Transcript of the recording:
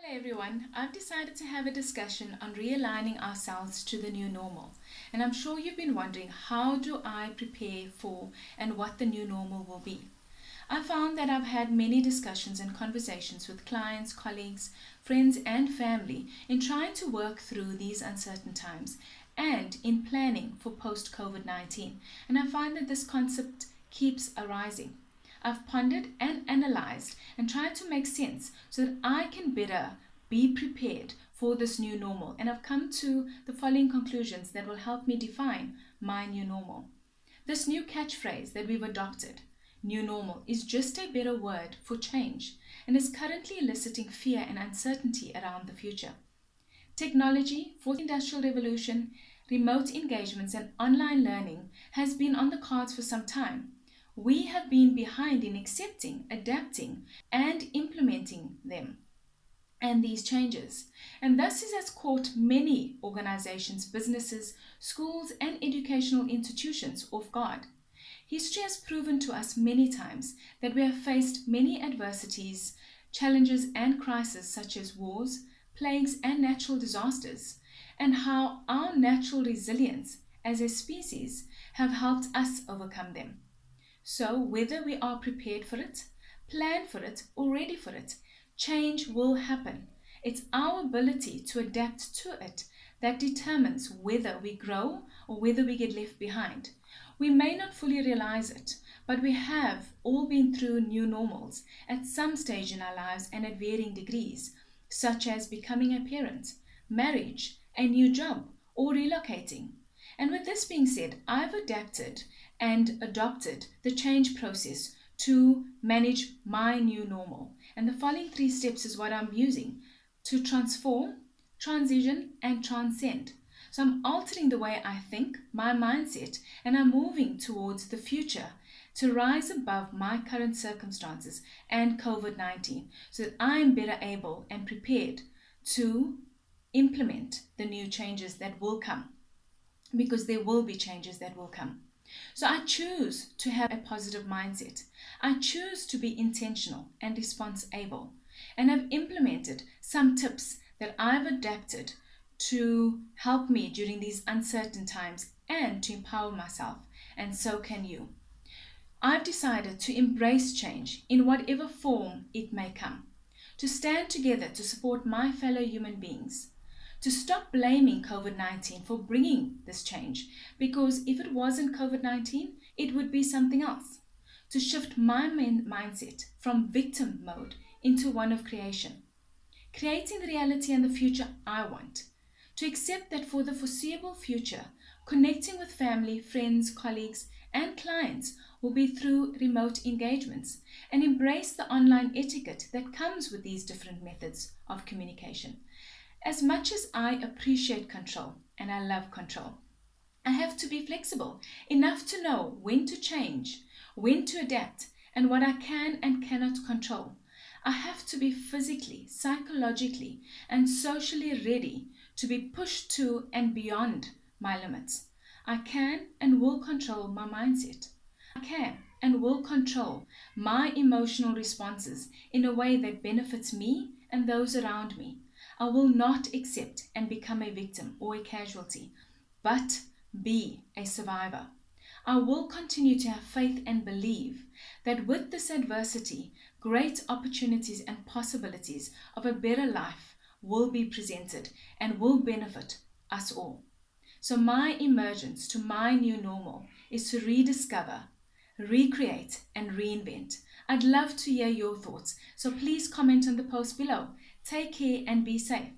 Hello everyone, I've decided to have a discussion on realigning ourselves to the new normal. And I'm sure you've been wondering, how do I prepare for and what the new normal will be? I found that I've had many discussions and conversations with clients, colleagues, friends and family in trying to work through these uncertain times and in planning for post-COVID-19. And I find that this concept keeps arising. I've pondered and analyzed and tried to make sense so that I can better be prepared for this new normal. And I've come to the following conclusions that will help me define my new normal. This new catchphrase that we've adopted, new normal, is just a better word for change and is currently eliciting fear and uncertainty around the future. Technology, fourth industrial revolution, remote engagements and online learning has been on the cards for some time. We have been behind in accepting, adapting, and implementing them and these changes. And thus this has caught many organizations, businesses, schools, and educational institutions off guard. History has proven to us many times that we have faced many adversities, challenges, and crises such as wars, plagues, and natural disasters, and how our natural resilience as a species have helped us overcome them. So whether we are prepared for it, plan for it, or ready for it, change will happen. It's our ability to adapt to it that determines whether we grow or whether we get left behind. We may not fully realize it, but we have all been through new normals at some stage in our lives and at varying degrees, such as becoming a parent, marriage, a new job, or relocating. And with this being said, I've adapted and adopted the change process to manage my new normal. And the following 3 steps is what I'm using to transform, transition, and transcend. So I'm altering the way I think, my mindset, and I'm moving towards the future to rise above my current circumstances and COVID-19 so that I'm better able and prepared to implement the new changes that will come, because there will be changes that will come. So I choose to have a positive mindset. I choose to be intentional and responsible. And I've implemented some tips that I've adapted to help me during these uncertain times and to empower myself. And so can you. I've decided to embrace change in whatever form it may come, to stand together to support my fellow human beings, to stop blaming COVID-19 for bringing this change, because if it wasn't COVID-19, it would be something else. To shift my mindset from victim mode into one of creation, creating the reality and the future I want. To accept that for the foreseeable future, connecting with family, friends, colleagues, and clients will be through remote engagements, and embrace the online etiquette that comes with these different methods of communication. As much as I appreciate control, and I love control, I have to be flexible enough to know when to change, when to adapt, and what I can and cannot control. I have to be physically, psychologically, and socially ready to be pushed to and beyond my limits. I can and will control my mindset. I can and will control my emotional responses in a way that benefits me and those around me. I will not accept and become a victim or a casualty, but be a survivor. I will continue to have faith and believe that with this adversity, great opportunities and possibilities of a better life will be presented and will benefit us all. So my emergence to my new normal is to rediscover, recreate, and reinvent. I'd love to hear your thoughts, so please comment on the post below. Take care and be safe.